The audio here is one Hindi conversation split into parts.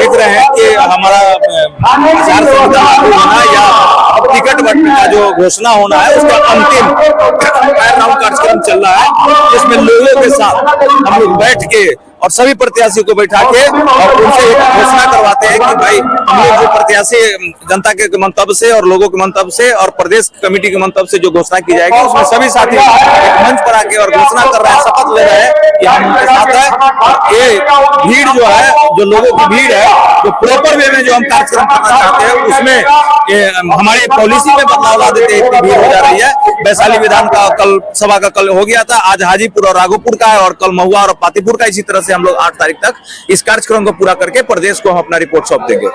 देख रहे हैं कि हमारा आचार संहिता लागू होना या टिकट बंटने का जो घोषणा होना है उसका अंतिम राउंड कार्यक्रम चल रहा है, जिसमें लोगों के साथ हम लोग बैठ के और सभी प्रत्याशियों को बैठा के और उनसे एक घोषणा करवाते हैं कि भाई हम लोग जो प्रत्याशी जनता के मंतव्य से और लोगों के मंतव्य से और प्रदेश कमेटी के मंतव्य से जो घोषणा की जाएगी उसमें सभी साथी एक मंच पर आके और घोषणा कर रहे हैं, शपथ ले रहे हैं कि हम उनके साथ हैं। ये भीड़ जो है, जो लोगों की भीड़ है, जो प्रॉपर वे में जो हम कार्यक्रम करना चाहते हैं उसमें हमारी पॉलिसी में बदलाव ला देते हैं, इतनी भीड़ हो जा रही है। वैशाली विधान का कल सभा का कल हो गया था, आज हाजीपुर और राघोपुर का है और कल महुआ और पातीपुर का। इसी तरह से हम लोग 8 तारीख तक इस कार्यक्रम को पूरा करके प्रदेश को हम अपना रिपोर्ट सौंप देंगे।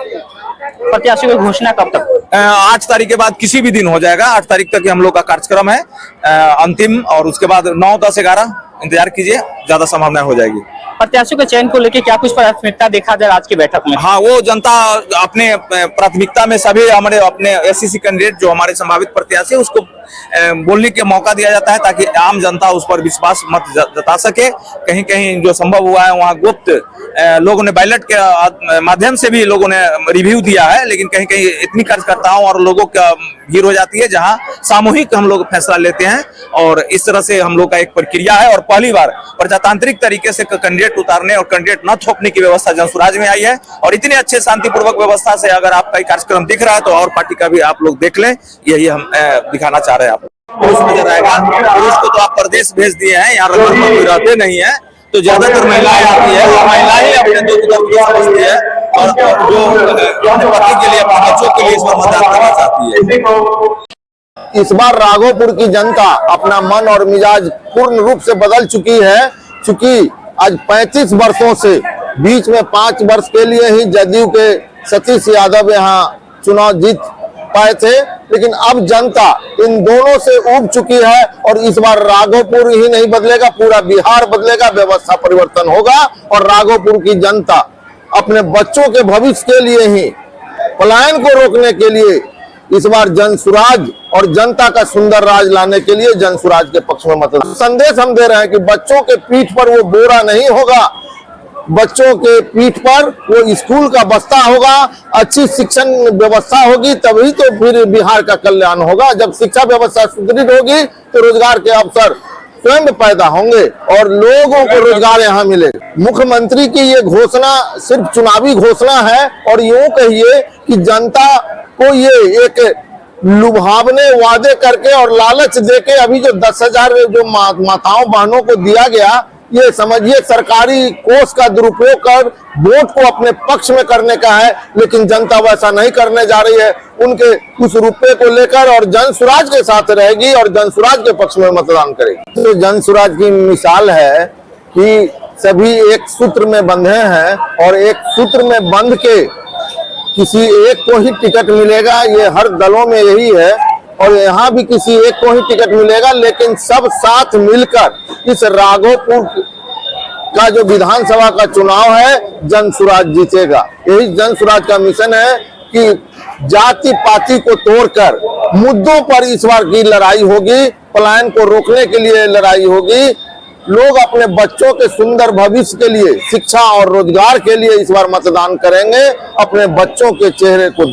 प्रत्याशियों की घोषणा कब तक? 8 तारीख के बाद किसी भी दिन हो जाएगा। 8 तारीख तक हम लोग का कार्यक्रम है अंतिम, और उसके बाद 9, 10, 11 इंतजार कीजिए, ज्यादा संभावना हो जाएगी। प्रत्याशियों के चयन को लेकर क्या कुछ प्राथमिकता देखा जाए आज की बैठक में? हाँ, वो जनता अपने प्राथमिकता में सभी हमारे अपने एससीसी कैंडिडेट जो हमारे संभावित प्रत्याशी है उसको बोलने के मौका दिया जाता है, ताकि आम जनता उस पर विश्वास मत जता सके। कहीं कहीं जो संभव हुआ है वहाँ गुप्त लोगों ने बैलेट के माध्यम से भी लोगों ने रिव्यू दिया है, लेकिन कहीं कहीं इतनी कार्यकर्ताओं और लोगों का भीड़ हो जाती है जहां सामूहिक हम लोग फैसला लेते हैं। और इस तरह से हम लोग का एक प्रक्रिया है और पहली बार प्रजातांत्रिक तरीके से कैंडिडेट उतारने और कैंडिडेट न थोपने की व्यवस्था जनसुराज में आई है। और इतने अच्छे शांतिपूर्वक व्यवस्था से अगर आपका कार्यक्रम दिख रहा है तो और पार्टी का भी आप लोग देख लें, यही हम दिखाना चाह रहे हैं। आप पुरुष नजर आएगा, पुरुष को तो आप प्रदेश भेज दिए हैं, यहाँ कोई रहते नहीं है, तो ज्यादातर महिलाएं आती है और महिलाएं ही अपने दुख दर्द को समझती है और जो अपने पति के लिए, अपने बच्चों के लिए इस पर मतदान करना चाहती है। इस बार राघोपुर की जनता अपना मन और मिजाज पूर्ण रूप से बदल चुकी है, चूंकि आज 35 वर्षों से बीच में 5 वर्ष के लिए ही जदयू के सतीश यादव यहाँ चुनाव जीत पाए थे, लेकिन अब जनता इन दोनों से उब चुकी है और इस बार राघोपुर ही नहीं बदलेगा, पूरा बिहार बदलेगा, व्यवस्था परिवर्तन होगा। और राघोपुर की जनता अपने बच्चों के भविष्य के लिए ही, पलायन को रोकने के लिए इस बार जनसुराज और जनता का सुंदर राज लाने के लिए जनसुराज के पक्ष में मतदान। संदेश हम दे रहे हैं कि बच्चों के पीठ पर वो बोरा नहीं होगा, बच्चों के पीठ पर वो स्कूल का बस्ता होगा, अच्छी शिक्षण व्यवस्था होगी, तभी तो फिर बिहार का कल्याण होगा। जब शिक्षा व्यवस्था सुदृढ़ होगी तो रोजगार के अवसर स्वयं पैदा होंगे और लोगों को रोजगार यहाँ मिलेगा। मुख्यमंत्री की ये घोषणा सिर्फ चुनावी घोषणा है और यूं कहिए कि जनता को ये एक लुभावने वादे करके और लालच देके अभी जो 10,000 जो माताओं बहनों को दिया गया, ये समझिए सरकारी कोष का दुरुपयोग कर वोट को अपने पक्ष में करने का है, लेकिन जनता वैसा नहीं करने जा रही है। उनके उस रुपये को लेकर और जनसुराज के साथ रहेगी और जनसुराज के पक्ष में मतदान करेगी। तो जनसुराज की मिसाल है कि सभी एक सूत्र में बंधे हैं और एक सूत्र में बंध के किसी एक को ही टिकट मिलेगा, ये हर दलों में यही है और यहाँ भी किसी एक को ही टिकट मिलेगा, लेकिन सब साथ मिलकर इस राघोपुर का जो विधानसभा का चुनाव है जनसुराज जीतेगा। यही जनसुराज का मिशन है कि जाति पाति को तोड़कर मुद्दों पर इस बार की लड़ाई होगी, पलायन को रोकने के लिए लड़ाई होगी, लोग अपने बच्चों के सुंदर भविष्य के लिए, शिक्षा और रोजगार के लिए इस बार मतदान करेंगे, अपने बच्चों के चेहरे को